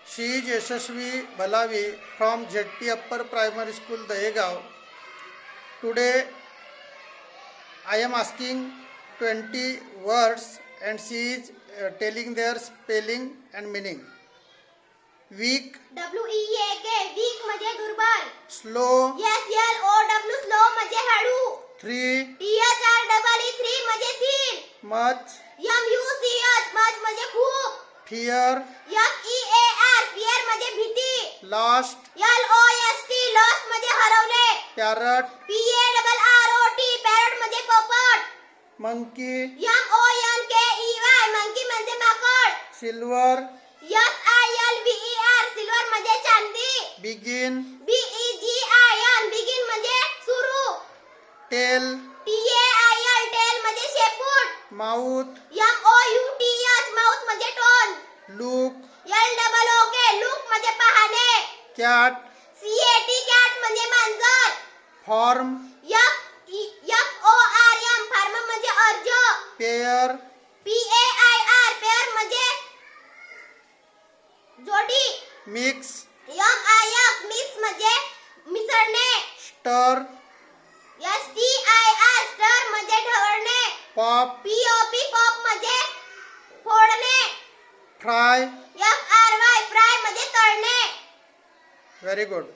She is Yashasvi Balavi from ZT Upper Primary School, Dahegaon. Today I am asking 20 words and she is telling their spelling and meaning. Weak, WEAK weak म्हणजे दुर्बल. slow, SLOW slow म्हणजे हळू. 3, THREE म्हणजे 3. much, MUCH much म्हणजे खूप. fear, FEAR म्हणजे भीती. lost, LOST lost म्हणजे हरवले. parrot, PARROT पॅरट म्हणजे पोपट. monkey, MONKEY मंकी म्हणजे माकड. silver, SILVER सिल्वर म्हणजे चांदी. begin, BEGIN बिगिन म्हणजे सुरू. tail, TAIL टेल म्हणजे शेपूट. mouth, MOUTH माउथ म्हणजे तोंड. look, LOOK लुक म्हणजे पाहणे. cat, CAT कॅट म्हणजे मांजर. form, FORM फार्म म्हणजे अर्ज. pair, PAIR पेअर म्हणजे जोडी. mix, MIX मिक्स म्हणजे मिसळणे. stir, STIR स्टर म्हणजे ढवळणे. pop, POP पॉप म्हणजे फोडणे. fry. FRY फ्राय म्हणजे तळणे. Very good.